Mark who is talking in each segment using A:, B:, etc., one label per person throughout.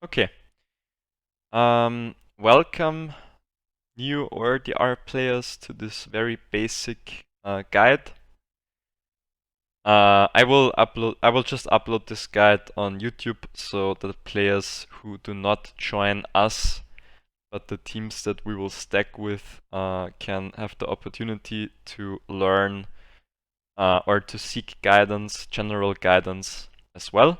A: Okay. Welcome, new or DR players, to this very basic guide. I will just upload this guide on YouTube so that players who do not join us, but the teams that we will stack with, can have the opportunity to learn or to seek guidance, general guidance as well.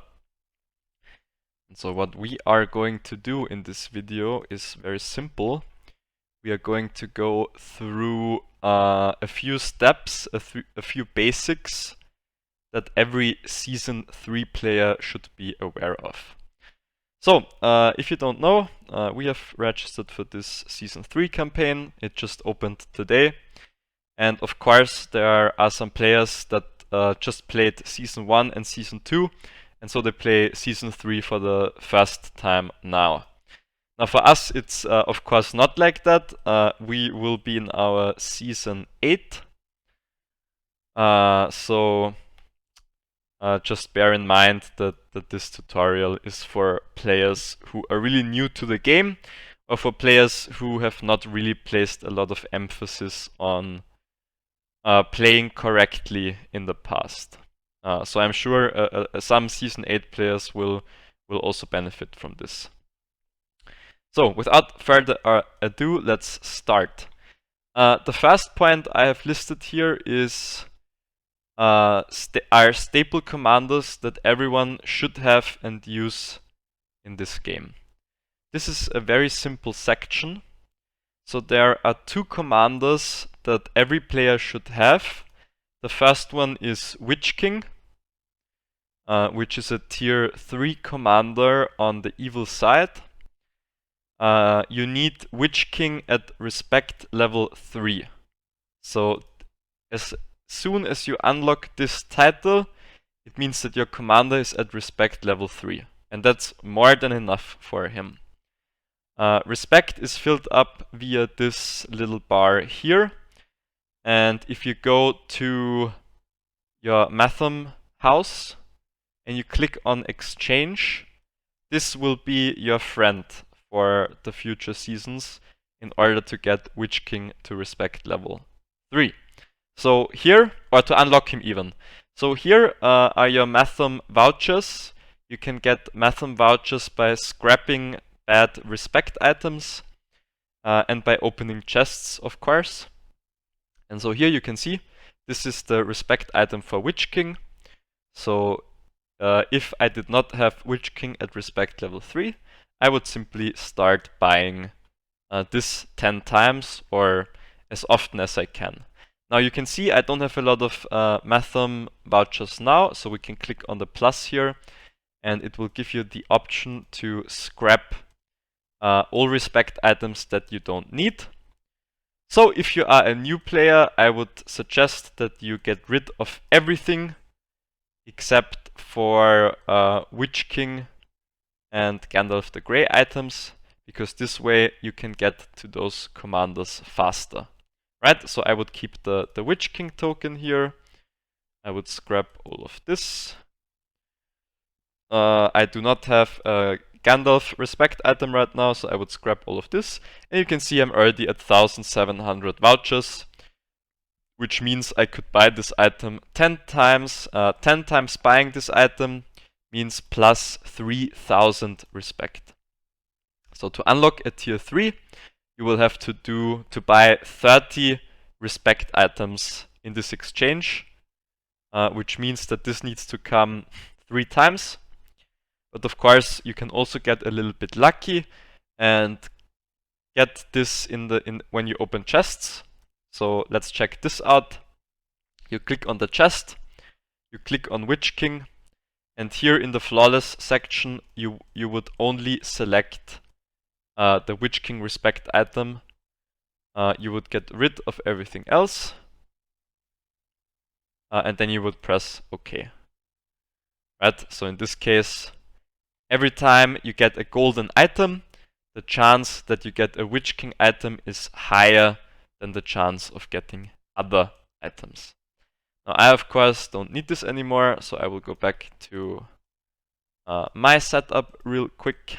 A: And so what we are going to do in this video is very simple. We are going to go through a few steps, a few basics that every Season 3 player should be aware of. So, if you don't know, we have registered for this Season 3 campaign. It just opened today. And of course, there are some players that just played Season 1 and Season 2, and so they play Season 3 for the first time now. Now for us, it's of course not like that. We will be in our Season 8. So just bear in mind that this tutorial is for players who are really new to the game, or for players who have not really placed a lot of emphasis on playing correctly in the past. So I'm sure some Season 8 players will also benefit from this. So without further ado, let's start. The first point I have listed here is our staple commandos that everyone should have and use in this game. This is a very simple section. So there are two commandos that every player should have. The first one is Witch King, which is a tier 3 commander on the evil side. You need Witch King at respect level 3. So as soon as you unlock this title, it means that your commander is at respect level 3. And that's more than enough for him. Respect is filled up via this little bar here. And if you go to your Matham house and you click on exchange, this will be your friend for the future seasons in order to get Witch King to respect level 3. So here, or to unlock him even. So here are your Matham vouchers. You can get Matham vouchers by scrapping bad respect items and by opening chests, of course. And so here you can see this is the respect item for Witch King. So if I did not have Witch King at respect level 3, I would simply start buying this 10 times or as often as I can. Now you can see I don't have a lot of Matham vouchers now, so we can click on the plus here and it will give you the option to scrap all respect items that you don't need. So if you are a new player, I would suggest that you get rid of everything except for Witch King and Gandalf the Grey items, because this way you can get to those commanders faster. Right, so I would keep the Witch King token here. I would scrap all of this. I do not have a Gandalf respect item right now, so I would scrap all of this. And you can see I'm already at 1700 vouchers, which means I could buy this item 10 times. 10 times buying this item means plus 3000 respect. So to unlock a tier 3, you will have to buy 30 respect items in this exchange, which means that this needs to come 3 times. But of course, you can also get a little bit lucky and get this when you open chests. So let's check this out. You click on the chest, you click on Witch King, and here in the flawless section, you would only select the Witch King respect item. You would get rid of everything else, and then you would press OK. Right? So in this case, every time you get a golden item, the chance that you get a Witch King item is higher than the chance of getting other items. Now I of course don't need this anymore, so I will go back to my setup real quick.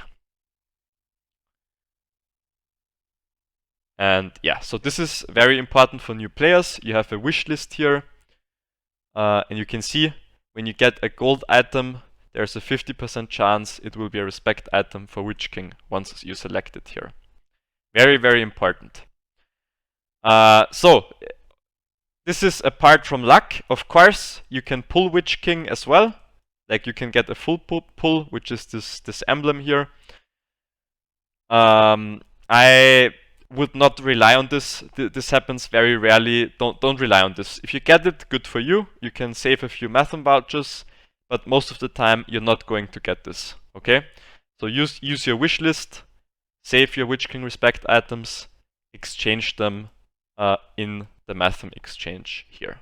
A: And yeah, so this is very important for new players. You have a wish list here, and you can see when you get a gold item, there's a 50% chance it will be a respect item for Witch King once you select it here. Very, very important. So this is apart from luck. Of course, you can pull Witch King as well. Like you can get a full pull, which is this emblem here. I would not rely on this. This happens very rarely. Don't rely on this. If you get it, good for you. You can save a few Matham vouchers, but most of the time you're not going to get this. Okay? So use your wish list, save your Witch King respect items, exchange them in the Matham exchange here.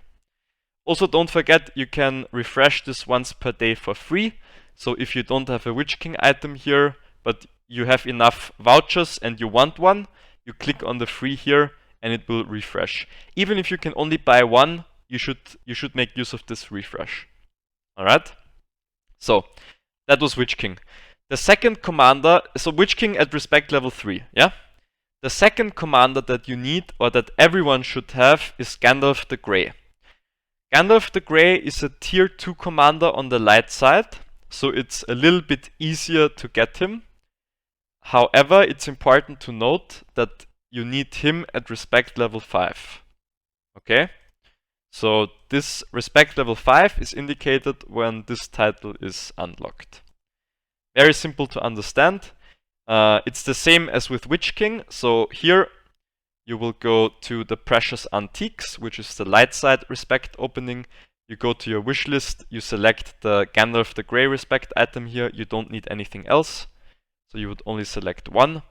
A: Also, don't forget you can refresh this once per day for free. So if you don't have a Witch King item here, but you have enough vouchers and you want one, you click on the free here and it will refresh. Even if you can only buy one, you should make use of this refresh. Alright? So that was Witch King. The second commander, so Witch King at respect level 3, yeah? The second commander that you need, or that everyone should have, is Gandalf the Grey. Gandalf the Grey is a tier 2 commander on the light side, so it's a little bit easier to get him. However, it's important to note that you need him at respect level 5. Okay? So this respect level 5 is indicated when this title is unlocked. Very simple to understand. It's the same as with Witch King. So here you will go to the Precious Antiques, which is the light side respect opening. You go to your wish list, you select the Gandalf the Grey respect item here. You don't need anything else. So you would only select one.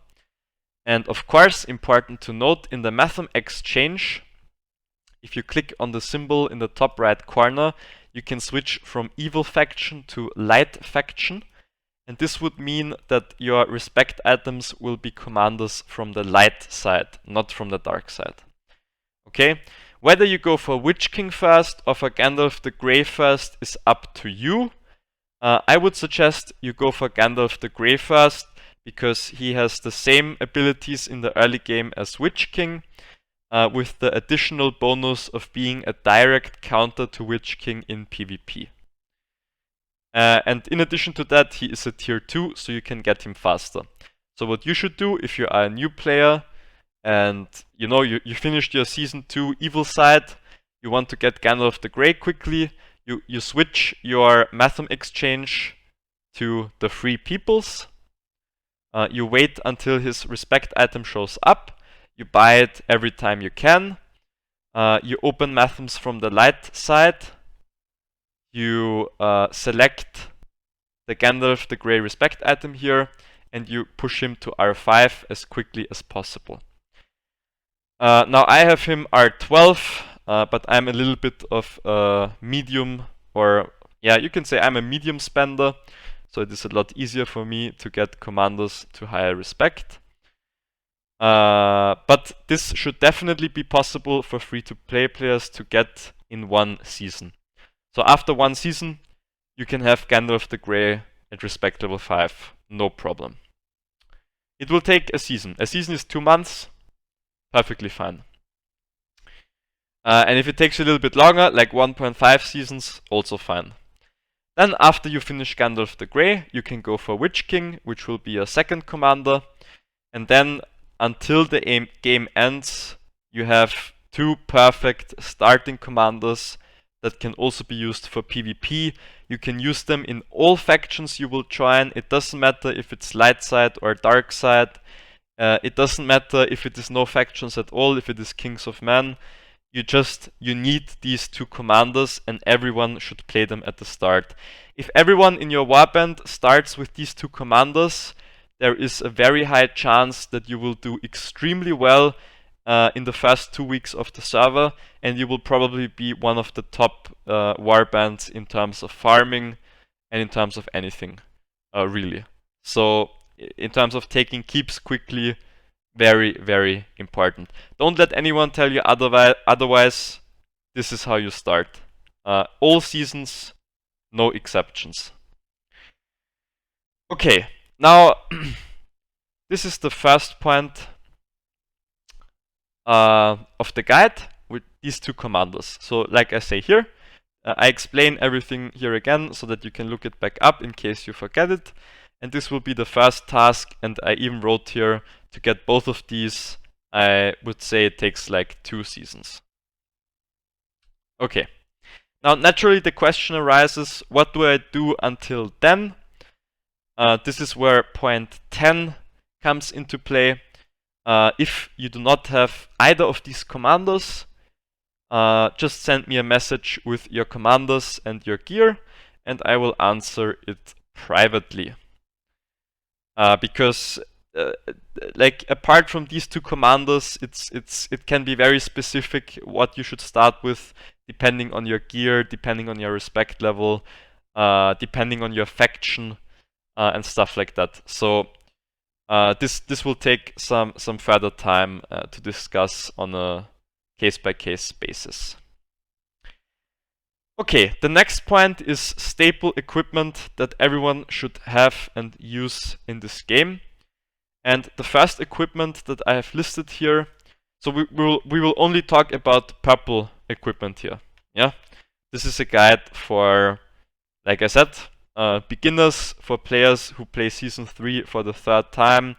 A: And of course, important to note, in the Matham exchange, if you click on the symbol in the top right corner, you can switch from evil faction to light faction. And this would mean that your respect items will be commanders from the light side, not from the dark side. Okay? Whether you go for Witch King first or for Gandalf the Grey first is up to you. I would suggest you go for Gandalf the Grey first, because he has the same abilities in the early game as Witch King, with the additional bonus of being a direct counter to Witch King in PvP. And in addition to that, he is a tier 2, so you can get him faster. So what you should do if you are a new player and you finished your season 2 evil side, you want to get Gandalf the Grey quickly, you switch your Matham exchange to the Free Peoples. You wait until his respect item shows up. You buy it every time you can. You open Mathams from the light side. You select the Gandalf the Grey respect item here, and you push him to R5 as quickly as possible. Now I have him R12, but I'm a little bit of a medium, or yeah, you can say I'm a medium spender, so it is a lot easier for me to get commanders to higher respect. But this should definitely be possible for free-to-play players to get in one season. So after one season, you can have Gandalf the Grey at respect level 5, no problem. It will take a season. A season is 2 months, perfectly fine. And if it takes a little bit longer, like 1.5 seasons, also fine. Then after you finish Gandalf the Grey, you can go for Witch King, which will be your second commander. And then until the game ends, you have 2 perfect starting commanders that can also be used for PvP. You can use them in all factions you will join. It doesn't matter if it's light side or dark side. It doesn't matter if it is no factions at all, if it is Kings of Men. You need these 2 commanders, and everyone should play them at the start. If everyone in your warband starts with these 2 commanders, there is a very high chance that you will do extremely well in the first 2 weeks of the server, and you will probably be one of the top warbands in terms of farming and in terms of anything, really. So in terms of taking keeps quickly, very, very important. Don't let anyone tell you otherwise. This is how you start. All seasons, no exceptions. Okay, now this is the first point. of the guide with these two commandos. So like I say here, I explain everything here again so that you can look it back up in case you forget it. And this will be the first task, and I even wrote here to get both of these, I would say it takes like 2 seasons. Okay. Now naturally the question arises, what do I do until then? This is where point 10 comes into play. If you do not have either of these commandos, just send me a message with your commandos and your gear, and I will answer it privately. Because like apart from these two commandos, it can be very specific what you should start with, depending on your gear, depending on your respect level, depending on your faction, and stuff like that. So this will take some further time to discuss on a case-by-case basis. Okay, the next point is staple equipment that everyone should have and use in this game. And the first equipment that I have listed here, so we will only talk about purple equipment here. Yeah, this is a guide for, like I said, beginners, for players who play Season 3 for the 3rd time,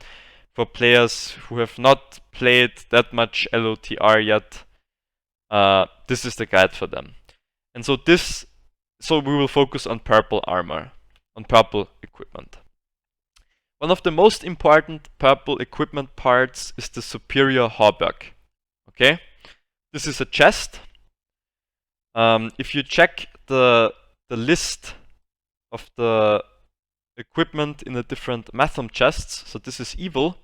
A: for players who have not played that much LOTR yet. This is the guide for them. And so we will focus on purple armor, on purple equipment. One of the most important purple equipment parts is the superior hauberk. Okay, this is a chest. If you check the list of the equipment in the different Mathom chests, so this is evil,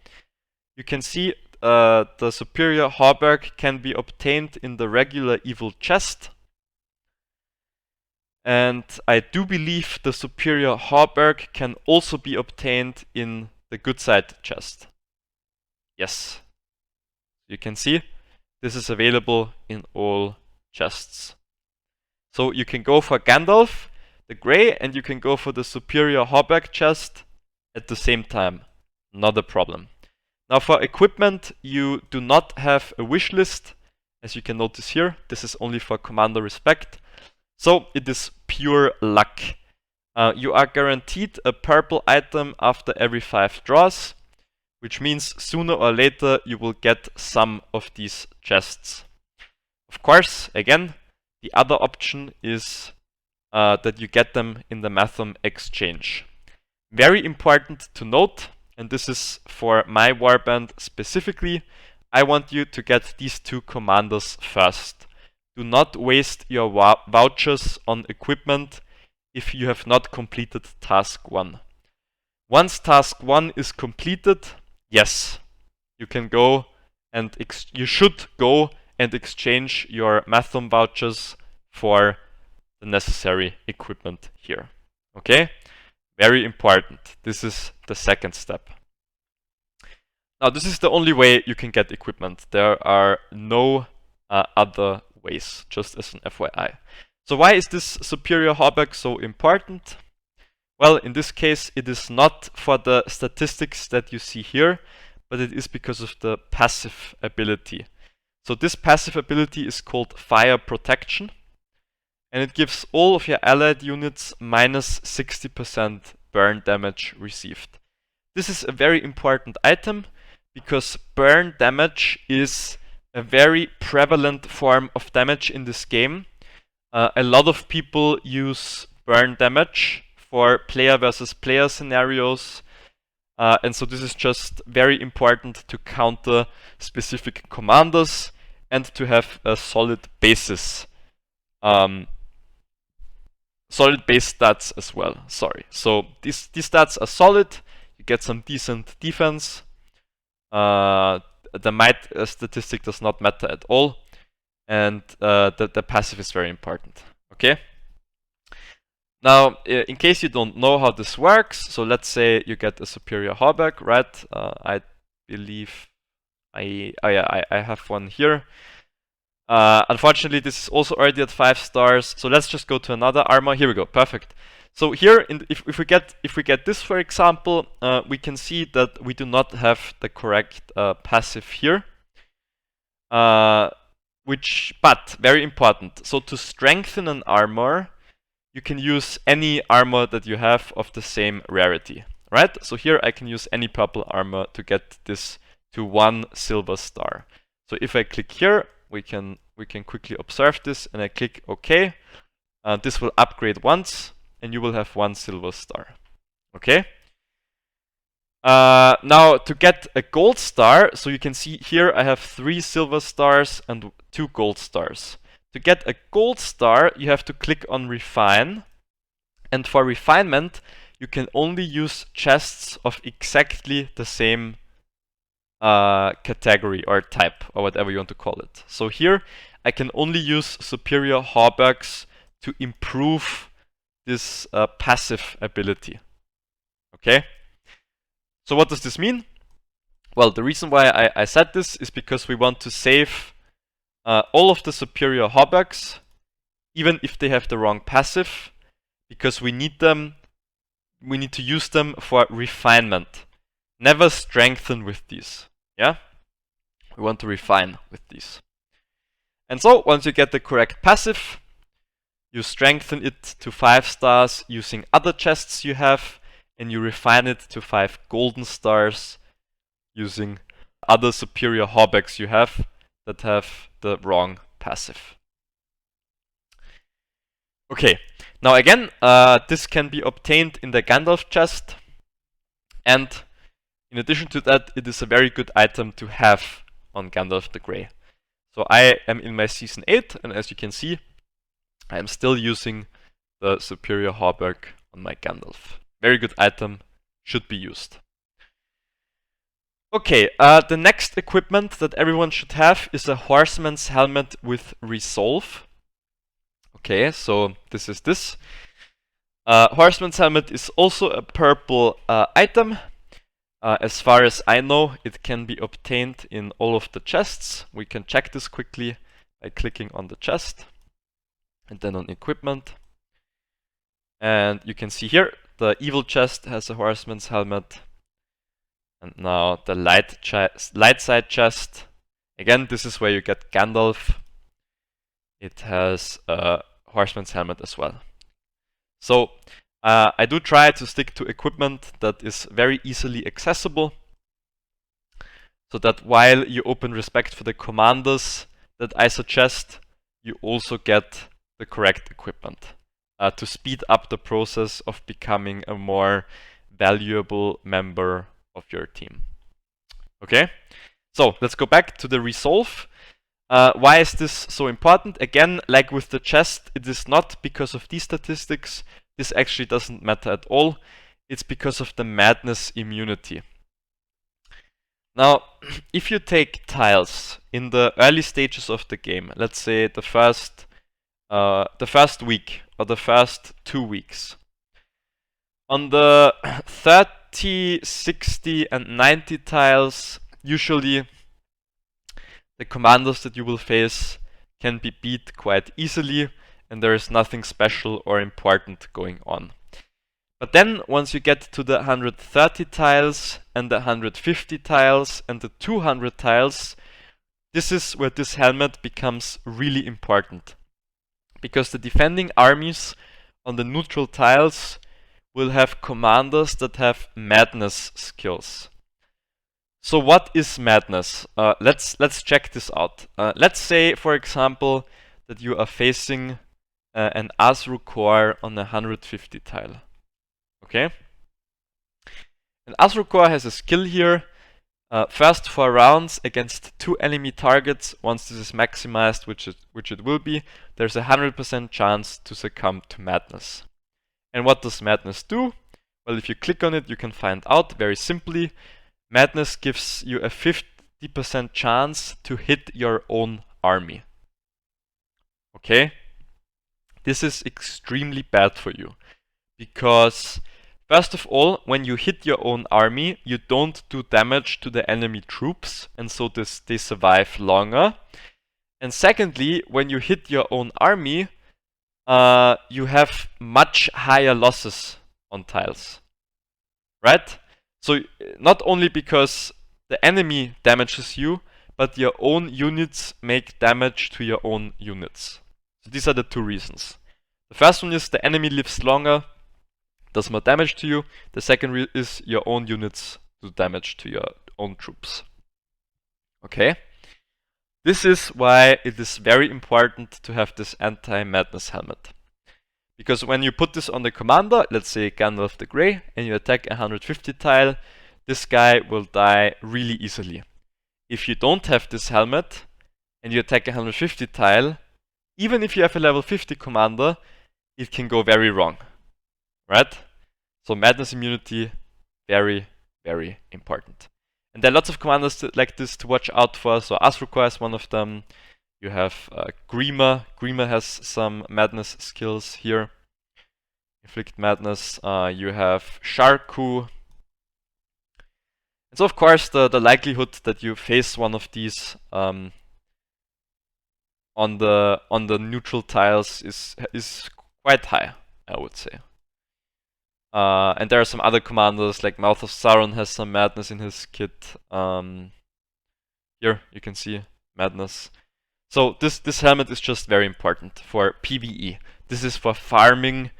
A: you can see the superior hauberk can be obtained in the regular evil chest. And I do believe the superior hauberk can also be obtained in the good side chest. Yes. You can see this is available in all chests. So you can go for Gandalf, the Grey, and you can go for the superior hauberk chest at the same time. Not a problem. Now for equipment, you do not have a wish list. As you can notice here, this is only for Commander Respect. So it is pure luck. You are guaranteed a purple item after every 5 draws, which means sooner or later you will get some of these chests. Of course, again, the other option is that you get them in the Mathom exchange. Very important to note, and this is for my warband specifically, I want you to get these 2 commanders first. Do not waste your vouchers on equipment if you have not completed task 1. Once task 1 is completed, yes, you can go and you should go and exchange your Mathom vouchers for the necessary equipment here. Okay? Very important. This is the second step. Now, this is the only way you can get equipment. There are no other ways, just as an FYI. So why is this superior hauberk so important? Well, in this case, it is not for the statistics that you see here, but it is because of the passive ability. So this passive ability is called Fire Protection, and it gives all of your allied units minus 60% burn damage received. This is a very important item because burn damage is a very prevalent form of damage in this game. A lot of people use burn damage for player versus player scenarios, and so this is just very important to counter specific commanders and to have a solid basis. Solid base stats as well, sorry. So these stats are solid, you get some decent defense. The might statistic does not matter at all, and the passive is very important. Okay? Now, in case you don't know how this works, so let's say you get a superior hauberk, right? I believe I have one here. Unfortunately, this is also already at 5 stars, so let's just go to another armor. Here we go, perfect. So here, if we get this, for example, we can see that we do not have the correct passive here. But very important. So to strengthen an armor, you can use any armor that you have of the same rarity, right? So here I can use any purple armor to get this to 1 silver star. So if I click here, we can quickly observe this, and I click OK. This will upgrade once, and you will have 1 silver star. Okay. Now to get a gold star, so you can see here I have 3 silver stars and 2 gold stars. To get a gold star, you have to click on Refine, and for refinement, you can only use chests of exactly the same category or type, or whatever you want to call it. So here, I can only use superior hauberks to improve this passive ability. Okay? So what does this mean? Well, the reason why I said this is because we want to save all of the superior hauberks, even if they have the wrong passive, because we need to use them for refinement. Never strengthen with these. Yeah? We want to refine with these. And so, once you get the correct passive, you strengthen it to 5 stars using other chests you have, and you refine it to 5 golden stars using other superior hauberks you have that have the wrong passive. Okay, now again, this can be obtained in the Gandalf chest, and in addition to that, it is a very good item to have on Gandalf the Grey. So I am in my Season 8, and as you can see, I am still using the superior hauberk on my Gandalf. Very good item, should be used. Okay, the next equipment that everyone should have is a Horseman's Helmet with Resolve. Okay, so this is this. Horseman's Helmet is also a purple item. As far as I know, it can be obtained in all of the chests. We can check this quickly by clicking on the chest and then on equipment. And you can see here, the evil chest has a Horseman's Helmet. And now the light side chest. Again, this is where you get Gandalf. It has a Horseman's Helmet as well. So I do try to stick to equipment that is very easily accessible, so that while you open Respect for the Commanders that I suggest, you also get the correct equipment to speed up the process of becoming a more valuable member of your team. Okay, so let's go back to the Resolve. Why is this so important? Again, like with the chest, it is not because of these statistics. This actually doesn't matter at all. It's because of the madness immunity. Now, if you take tiles in the early stages of the game, let's say the first week or the first 2 weeks, on the 30, 60, and 90 tiles, usually the commanders that you will face can be beat quite easily, and there is nothing special or important going on. But then, once you get to the 130 tiles, and the 150 tiles, and the 200 tiles, this is where this helmet becomes really important. Because the defending armies on the neutral tiles will have commanders that have madness skills. So what is madness? Let's check this out. Let's say, for example, that you are facing an Azrukor on a 150 tile. Okay? An Azrukor has a skill here. First 4 rounds against 2 enemy targets. Once this is maximized, which it will be, there's a 100% chance to succumb to madness. And what does madness do? Well, if you click on it, you can find out very simply. Madness gives you a 50% chance to hit your own army. Okay? This is extremely bad for you. Because, first of all, when you hit your own army, you don't do damage to the enemy troops, and so they survive longer. And secondly, when you hit your own army, you have much higher losses on tiles. Right? So not only because the enemy damages you, but your own units make damage to your own units. So these are the two reasons. The first one is the enemy lives longer, does more damage to you. The second is your own units do damage to your own troops. Okay? This is why it is very important to have this anti-madness helmet. Because when you put this on the commander, let's say Gandalf the Grey, and you attack a 150 tile, this guy will die really easily. If you don't have this helmet, and you attack a 150 tile, even if you have a level 50 commander, it can go very wrong. Right? So madness immunity, very, very important. And there are lots of commanders like this to watch out for. So Asrukor is one of them. You have Grima. Grima has some madness skills here. Inflict madness. You have Sharku. And so of course the likelihood that you face one of these on the neutral tiles is quite high, I would say. And there are some other commanders, like Mouth of Sauron has some madness in his kit. Here you can see madness. So this helmet is just very important for PvE. This is for farming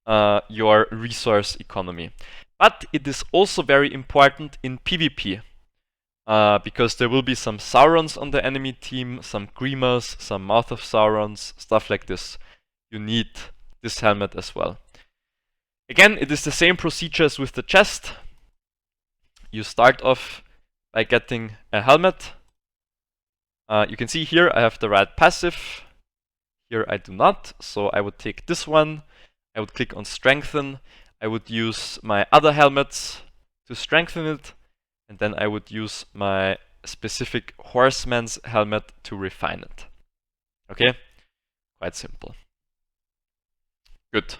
A: your resource economy. But it is also very important in PvP. Because there will be some Saurons on the enemy team, some Grimas, some Mouth of Saurons, stuff like this. You need this helmet as well. Again, it is the same procedure as with the chest. You start off by getting a helmet. You can see here I have the right passive. Here I do not, so I would take this one. I would click on strengthen. I would use my other helmets to strengthen it. And then I would use my specific horseman's helmet to refine it. Okay? Quite simple. Good.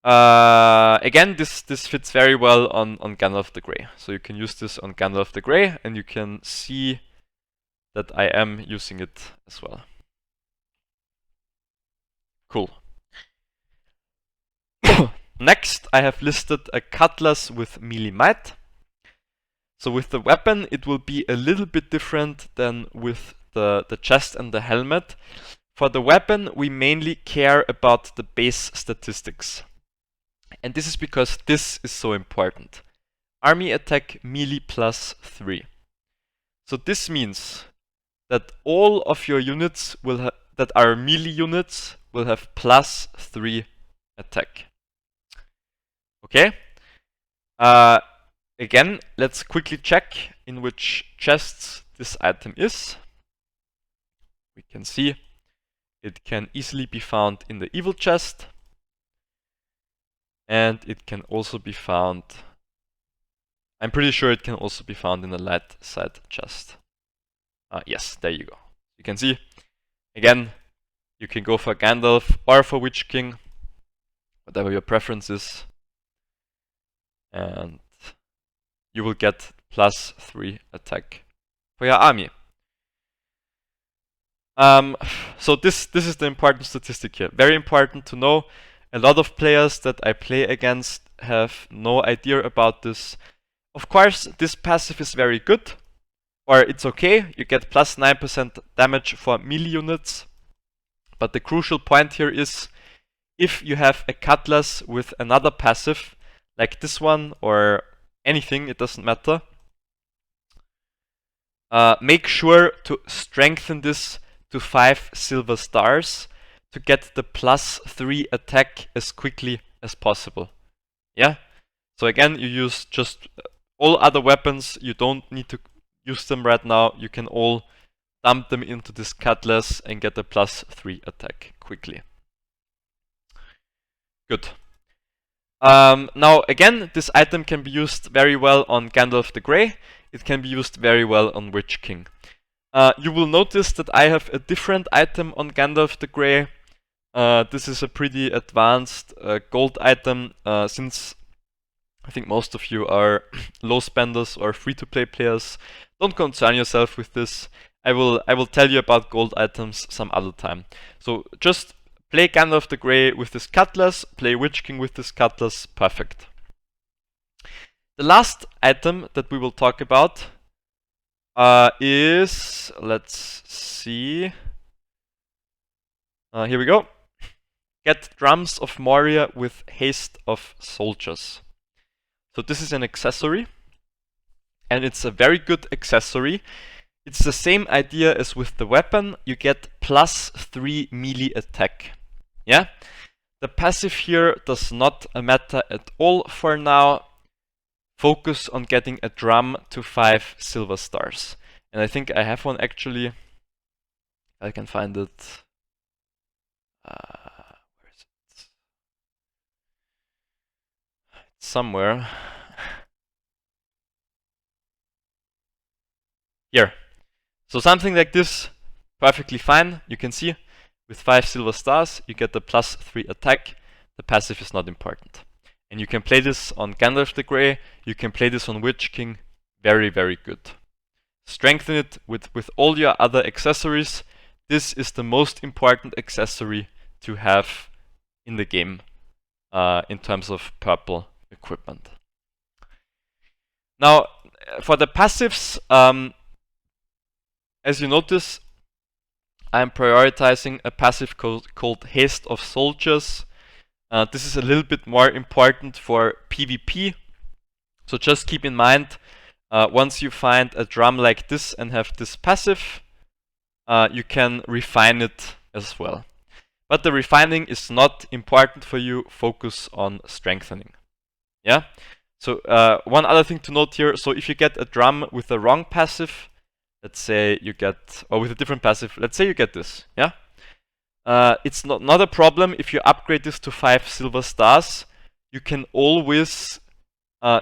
A: Again, this fits very well on Gandalf the Grey. So you can use this on Gandalf the Grey, and you can see that I am using it as well. Cool. Next, I have listed a Cutlass with melee might. So with the weapon, it will be a little bit different than with the chest and the helmet. For the weapon, we mainly care about the base statistics. And this is because this is so important. Army attack melee +3. So this means that all of your units that are melee units will have +3 attack. Okay? Again, let's quickly check in which chests this item is. We can see it can easily be found in the evil chest. And it can also be found, I'm pretty sure it can also be found in the light side chest. Yes, there you go. You can see, again, you can go for Gandalf or for Witch King, whatever your preference is. And you will get +3 attack for your army. So this is the important statistic here. Very important to know. A lot of players that I play against have no idea about this. Of course, this passive is very good, or it's okay. You get +9% damage for melee units. But the crucial point here is, if you have a Cutlass with another passive, like this one or anything, it doesn't matter, make sure to strengthen this to 5 silver stars to get the +3 attack as quickly as possible. Yeah? So again, you use just all other weapons. You don't need to use them right now. You can all dump them into this Cutlass and get a +3 attack quickly. Good. Now again, this item can be used very well on Gandalf the Grey. It can be used very well on Witch King. You will notice that I have a different item on Gandalf the Grey. This is a pretty advanced gold item, since I think most of you are low spenders or free-to-play players. Don't concern yourself with this. I will tell you about gold items some other time. So just play Gandalf the Grey with this Cutlass, play Witch King with this Cutlass, perfect. The last item that we will talk about is, let's see. Here we go. Get drums of Moria with haste of soldiers. So this is an accessory, and it's a very good accessory. It's the same idea as with the weapon. You get +3 melee attack. Yeah? The passive here does not matter at all for now. Focus on getting a drum to 5 silver stars. And I think I have one actually. I can find it. Where is it? It's somewhere. Here. So something like this, perfectly fine. You can see with 5 silver stars, you get the +3 attack. The passive is not important. And you can play this on Gandalf the Grey. You can play this on Witch King. Very, very good. Strengthen it with all your other accessories. This is the most important accessory to have in the game in terms of purple equipment. Now, for the passives, as you notice, I'm prioritizing a passive called Haste of Soldiers. This is a little bit more important for PvP. So just keep in mind, once you find a drum like this and have this passive, you can refine it as well. But the refining is not important for you. Focus on strengthening. Yeah? So one other thing to note here. So if you get a drum with the wrong passive, let's say you get, or with a different passive, let's say you get this, yeah? It's not a problem if you upgrade this to 5 silver stars. You can always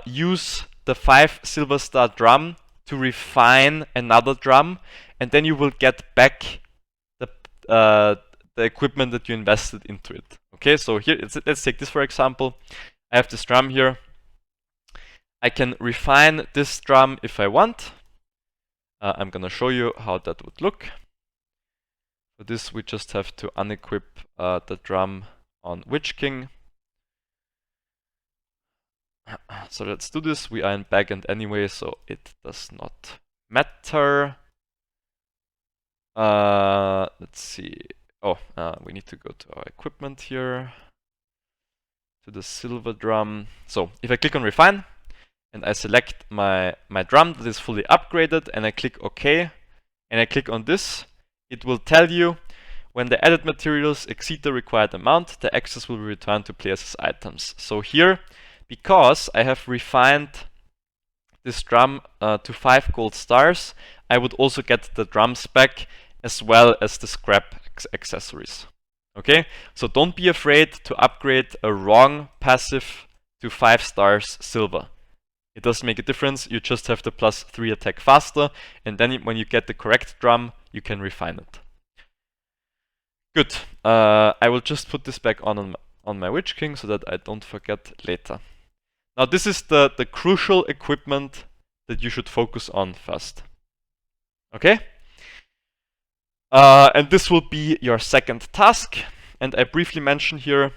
A: use the 5 silver star drum to refine another drum, and then you will get back the equipment that you invested into it. Okay, so here, let's take this for example. I have this drum here. I can refine this drum if I want. I'm gonna show you how that would look. For this, we just have to unequip the drum on Witch King. So let's do this. We are in backend anyway, so it does not matter. Let's see. Oh, we need to go to our equipment here, to the silver drum. So if I click on refine and I select my drum that is fully upgraded and I click OK and I click on this, it will tell you when the added materials exceed the required amount, the excess will be returned to players as items. So here, because I have refined this drum to 5 gold stars, I would also get the drum spec as well as the scrap accessories. Okay, so don't be afraid to upgrade a wrong passive to 5 stars silver. It does make a difference. You just have the +3 attack faster, and then when you get the correct drum, you can refine it. Good. I will just put this back on my Witch King so that I don't forget later. Now this is the crucial equipment that you should focus on first. Okay? And this will be your second task. And I briefly mentioned here,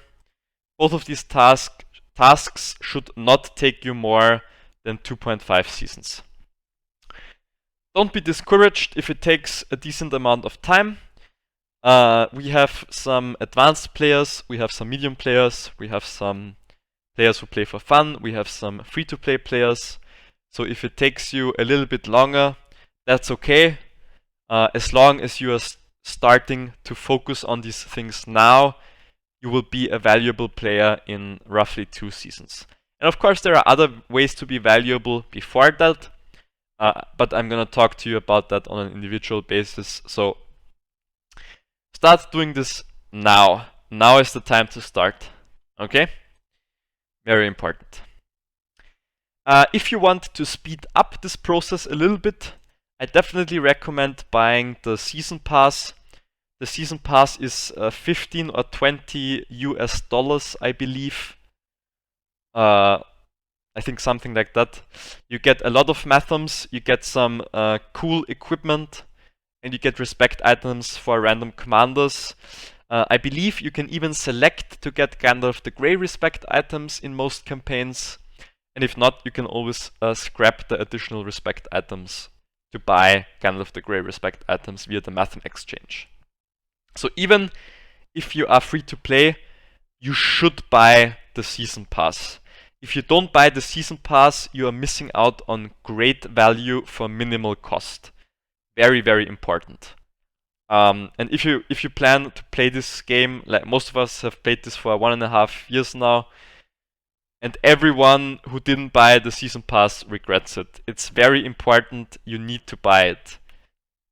A: both of these tasks should not take you more than 2.5 seasons. Don't be discouraged if it takes a decent amount of time. We have some advanced players, we have some medium players, we have some players who play for fun, we have some free-to-play players. So if it takes you a little bit longer, that's okay. As long as you are starting to focus on these things now, you will be a valuable player in roughly 2 seasons. And of course, there are other ways to be valuable before that, but I'm gonna talk to you about that on an individual basis. So start doing this now. Now is the time to start. Okay? Very important. If you want to speed up this process a little bit, I definitely recommend buying the season pass. The season pass is 15 or 20 US dollars, I believe. I think something like that. You get a lot of mathams, you get some cool equipment, and you get respect items for random commanders. I believe you can even select to get Gandalf the Grey respect items in most campaigns. And if not, you can always scrap the additional respect items to buy Gandalf the Grey Respect items via the Mathem exchange. So even if you are free to play, you should buy the Season Pass. If you don't buy the Season Pass, you are missing out on great value for minimal cost. Very, very important. And if you plan to play this game, like most of us have played this for 1.5 years now, and everyone who didn't buy the Season Pass regrets it. It's very important, you need to buy it.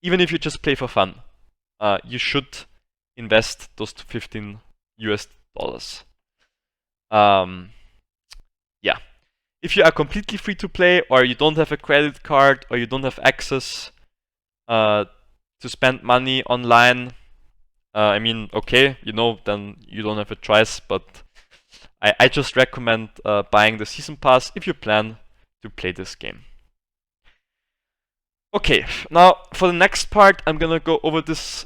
A: Even if you just play for fun, you should invest those $15 US. Yeah. If you are completely free to play, or you don't have a credit card, or you don't have access to spend money online, I mean, okay, then you don't have a choice, but I just recommend buying the Season Pass if you plan to play this game. Okay, now for the next part, I'm gonna go over this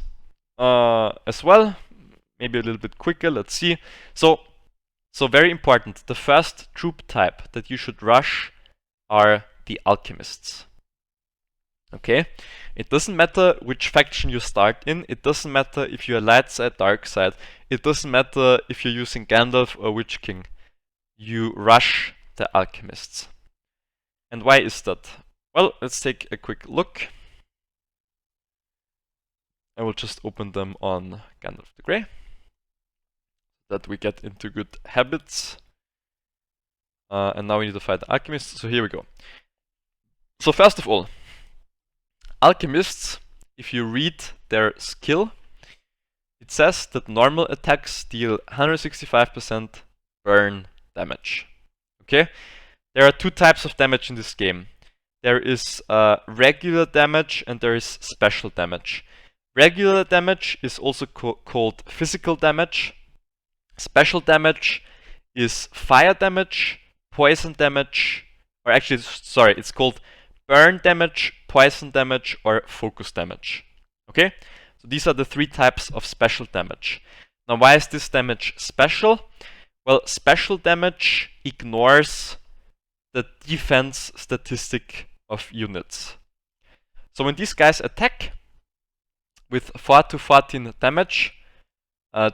A: as well. Maybe a little bit quicker, let's see. So very important, the first troop type that you should rush are the Alchemists. Okay, it doesn't matter which faction you start in, it doesn't matter if you're light side, dark side, it doesn't matter if you're using Gandalf or Witch King, you rush the Alchemists. And why is that? Well, let's take a quick look. I will just open them on Gandalf the Grey, that we get into good habits. And now we need to fight the Alchemists, so here we go. So first of all, Alchemists, if you read their skill, it says that normal attacks deal 165% burn damage. Okay? There are two types of damage in this game. There is regular damage and there is special damage. Regular damage is also called physical damage. Special damage is fire damage, poison damage, or actually, sorry, it's called burn damage, poison damage, or focus damage. Okay? So these are the three types of special damage. Now, why is this damage special? Well, special damage ignores the defense statistic of units. So when these guys attack with 4 to 14 damage,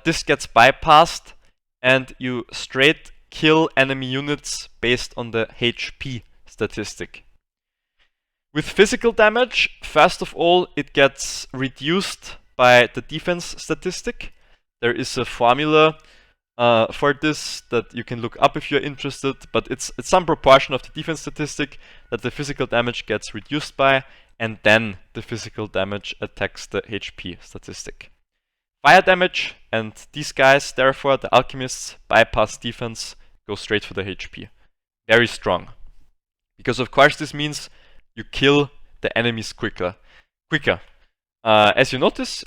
A: this gets bypassed and you straight kill enemy units based on the HP statistic. With physical damage, first of all, it gets reduced by the defense statistic. There is a formula for this that you can look up if you're interested, but it's some proportion of the defense statistic that the physical damage gets reduced by, and then the physical damage attacks the HP statistic. Fire damage, and these guys, therefore, the Alchemists, bypass defense, go straight for the HP. Very strong. Because of course this means you kill the enemies quicker. As you notice,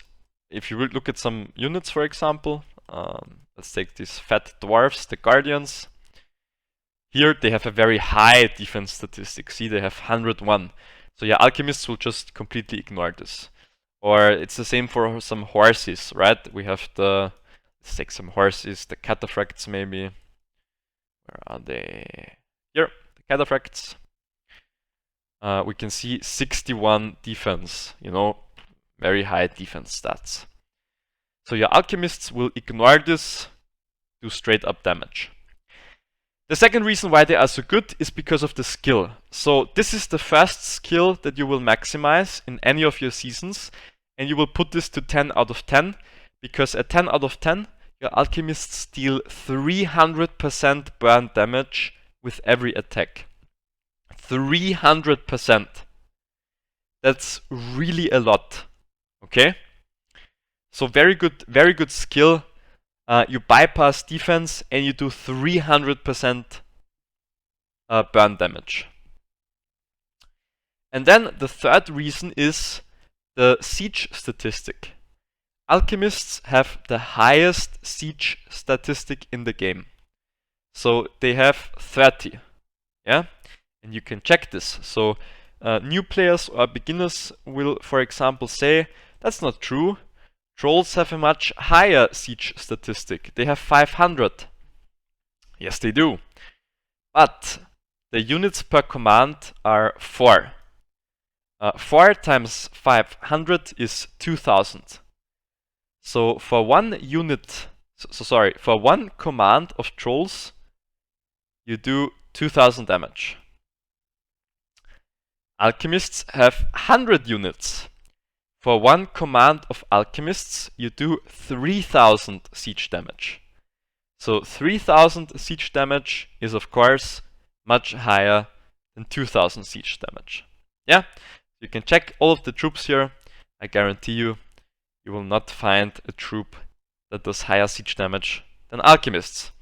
A: if you look at some units, for example, let's take these fat dwarves, the Guardians. Here they have a very high defense statistic. See, they have 101. So yeah, Alchemists will just completely ignore this. Or it's the same for some horses, right? We have let's take some horses, the Cataphracts maybe. Where are they? Here, the Cataphracts. We can see 61 defense, very high defense stats. So your Alchemists will ignore this, do straight up damage. The second reason why they are so good is because of the skill. So this is the first skill that you will maximize in any of your seasons, and you will put this to 10 out of 10, because at 10 out of 10, your Alchemists deal 300% burn damage with every attack. 300%. That's really a lot. Okay? So very good skill. You bypass defense and you do 300% burn damage. And then the third reason is the siege statistic. Alchemists have the highest siege statistic in the game. So they have 30. Yeah? And you can check this. So new players or beginners will, for example, say, that's not true. Trolls have a much higher siege statistic. They have 500. Yes, they do. But the units per command are 4. 4 times 500 is 2000. So for one unit, for one command of trolls, you do 2000 damage. Alchemists have 100 units. For one command of Alchemists, you do 3000 siege damage. So 3000 siege damage is of course much higher than 2000 siege damage. Yeah, you can check all of the troops here. I guarantee you, you will not find a troop that does higher siege damage than Alchemists.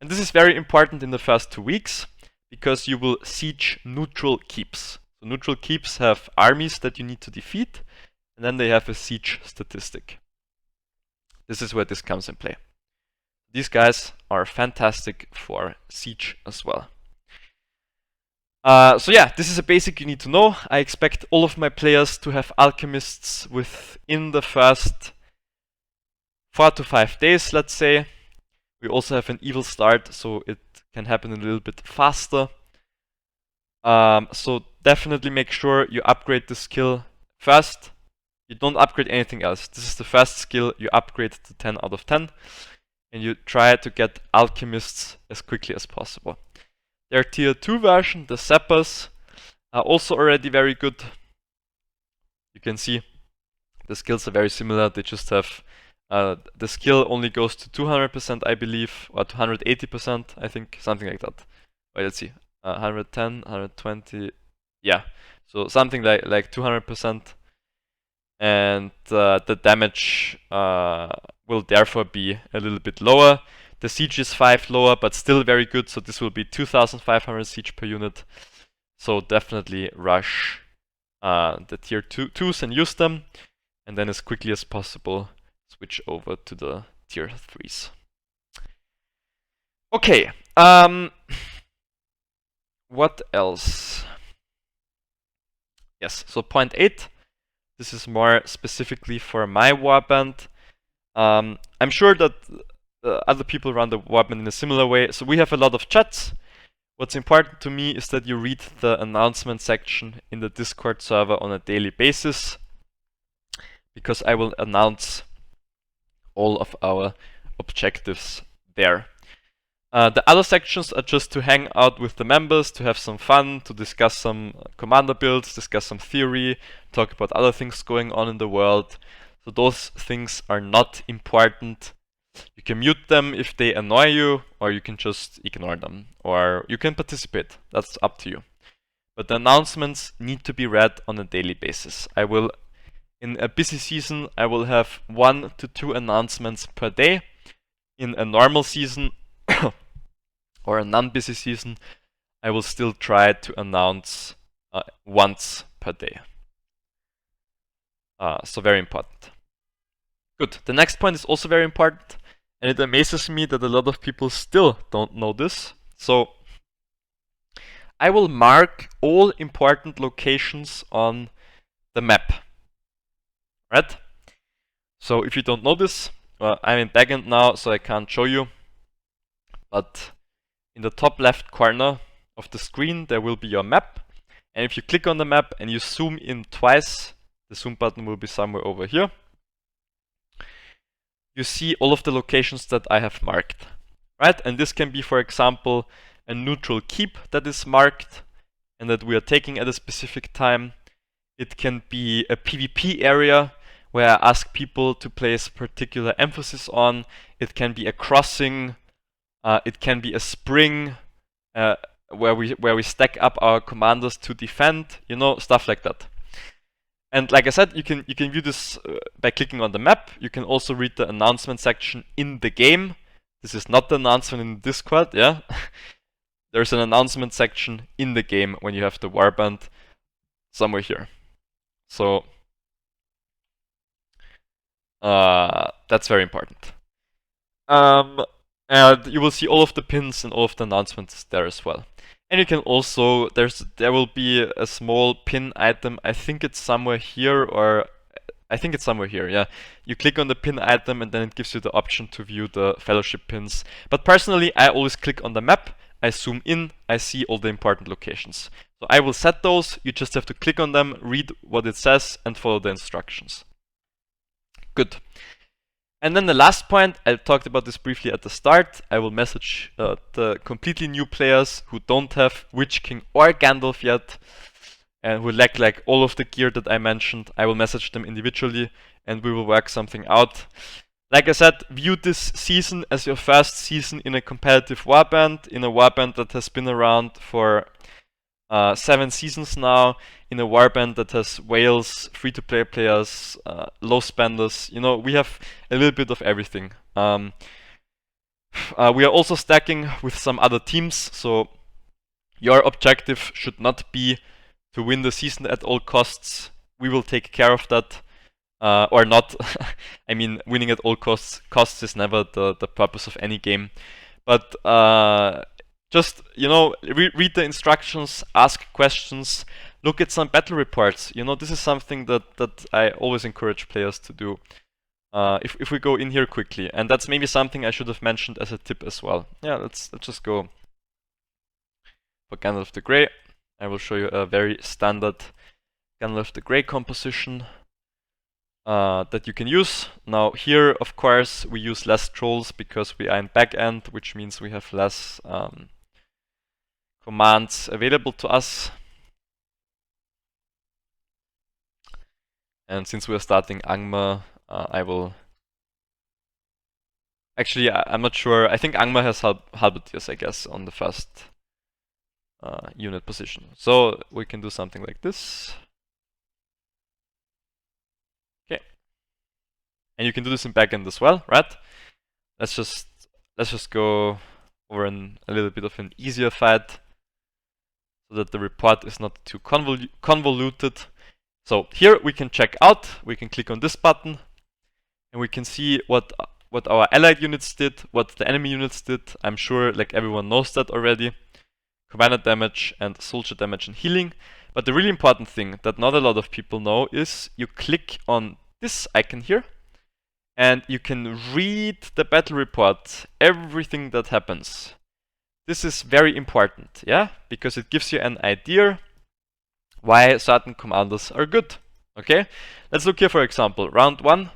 A: And this is very important in the first 2 weeks, because you will siege neutral keeps. So neutral keeps have armies that you need to defeat, and then they have a siege statistic. This is where this comes in play. These guys are fantastic for siege as well. So yeah, this is a basic you need to know. I expect all of my players to have Alchemists within the first 4 to 5 days, let's say. We also have an evil start, so it can happen a little bit faster. So definitely make sure you upgrade the skill first. You don't upgrade anything else. This is the first skill you upgrade to 10 out of 10. And you try to get Alchemists as quickly as possible. Their tier 2 version, the Sappers, are also already very good. You can see the skills are very similar. They just have the skill only goes to 200%, I believe, or to 180%, I think, something like that. Wait, let's see, 110, 120, yeah, so something like 200%, and the damage will therefore be a little bit lower. The siege is 5 lower, but still very good, so this will be 2500 siege per unit. So definitely rush the tier 2s and use them, and then as quickly as possible switch over to the tier 3s. Okay, what else? Yes, so point 8. This is more specifically for my warband. I'm sure that other people run the warband in a similar way. So we have a lot of chats. What's important to me is that you read the announcement section in the Discord server on a daily basis, because I will announce all of our objectives there. The other sections are just to hang out with the members, to have some fun, to discuss some commander builds, discuss some theory, talk about other things going on in the world. So those things are not important. You can mute them if they annoy you, or you can just ignore them, or you can participate. That's up to you. But the announcements need to be read on a daily basis. In a busy season, I will have 1 to 2 announcements per day. In a normal season or a non-busy season, I will still try to announce once per day. So very important. Good. The next point is also very important, and it amazes me that a lot of people still don't know this. So I will mark all important locations on the map. Right? So if you don't know this, I'm in backend now, so I can't show you. But in the top left corner of the screen, there will be your map. And if you click on the map and you zoom in twice, the zoom button will be somewhere over here. You see all of the locations that I have marked. Right? And this can be, for example, a neutral keep that is marked and that we are taking at a specific time. It can be a PvP area where I ask people to place particular emphasis on. It can be a crossing. It can be a spring where we stack up our commanders to defend. You know, stuff like that. And like I said, you can view this by clicking on the map. You can also read the announcement section in the game. This is not the announcement in Discord. Yeah, there's an announcement section in the game when you have the warband somewhere here. So that's very important. And you will see all of the pins and all of the announcements there as well. And you can also, there will be a small pin item. I think it's somewhere here, or I think it's somewhere here, yeah. You click on the pin item and then it gives you the option to view the fellowship pins. But personally, I always click on the map, I zoom in, I see all the important locations. So I will set those. You just have to click on them, read what it says, and follow the instructions. Good. And then the last point, I talked about this briefly at the start. I will message the completely new players who don't have Witch King or Gandalf yet, and who lack like all of the gear that I mentioned. I will message them individually, and we will work something out. Like I said, view this season as your first season in a competitive warband, in a warband that has been around for 7 seasons now, in a warband that has whales, free-to-play players, low spenders. You know, we have a little bit of everything. We are also stacking with some other teams, so your objective should not be to win the season at all costs. We will take care of that. Or not. I mean, winning at all costs is never the purpose of any game. But just, you know, read the instructions, ask questions, look at some battle reports. You know, this is something that I always encourage players to do. If we go in here quickly, and that's maybe something I should have mentioned as a tip as well. Yeah, let's just go for Gandalf the Grey. I will show you a very standard Gandalf the Grey composition that you can use. Now here, of course, we use less trolls because we are in backend, which means we have less commands available to us. And since we are starting Angmar, I will... Actually, I'm not sure. I think Angmar has halberdiers, I guess, on the first unit position. So we can do something like this. Okay. And you can do this in backend as well, right? Let's just go over a little bit of an easier fight, so that the report is not too convoluted. So here we can check out, we can click on this button, and we can see what our allied units did, what the enemy units did. I'm sure like everyone knows that already. Commander damage and soldier damage and healing. But the really important thing that not a lot of people know is you click on this icon here, and you can read the battle report, everything that happens. This is very important, yeah, because it gives you an idea why certain commanders are good. Okay, let's look here, for example, round 1.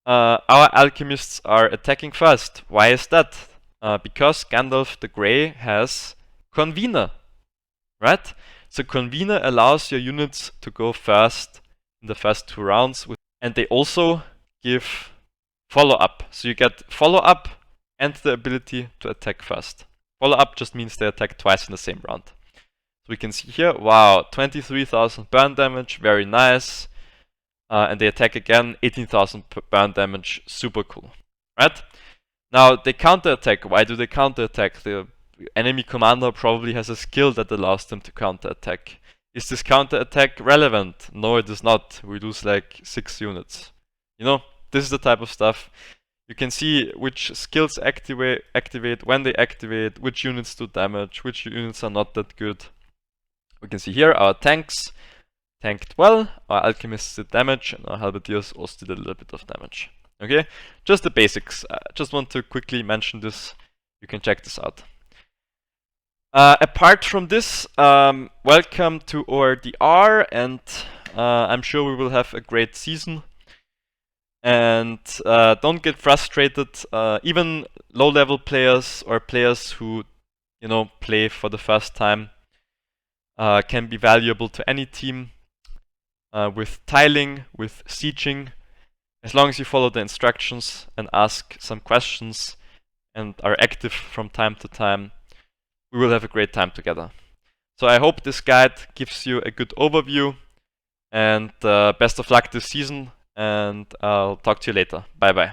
A: Our alchemists are attacking first. Why is that? Because Gandalf the Grey has Convener, right? So Convener allows your units to go first in the first 2 rounds, and they also give follow-up. So you get follow-up and the ability to attack first. Follow-up just means they attack twice in the same round. So we can see here, wow, 23,000 burn damage, very nice. And they attack again, 18,000 burn damage, super cool, right? Now they counterattack. Why do they counterattack? The enemy commander probably has a skill that allows them to counterattack. Is this counterattack relevant? No, it is not. We lose like 6 units. You know, this is the type of stuff. You can see which skills activate, when they activate, which units do damage, which units are not that good. We can see here our tanks tanked well, our alchemists did damage, and our halberdiers also did a little bit of damage. Okay, just the basics. I just want to quickly mention this. You can check this out. Apart from this, welcome to ORDR, and I'm sure we will have a great season. And don't get frustrated. Even low-level players or players who, you know, play for the first time can be valuable to any team. With tiling, with sieging, as long as you follow the instructions and ask some questions and are active from time to time, we will have a great time together. So I hope this guide gives you a good overview, and best of luck this season, and I'll talk to you later. Bye bye.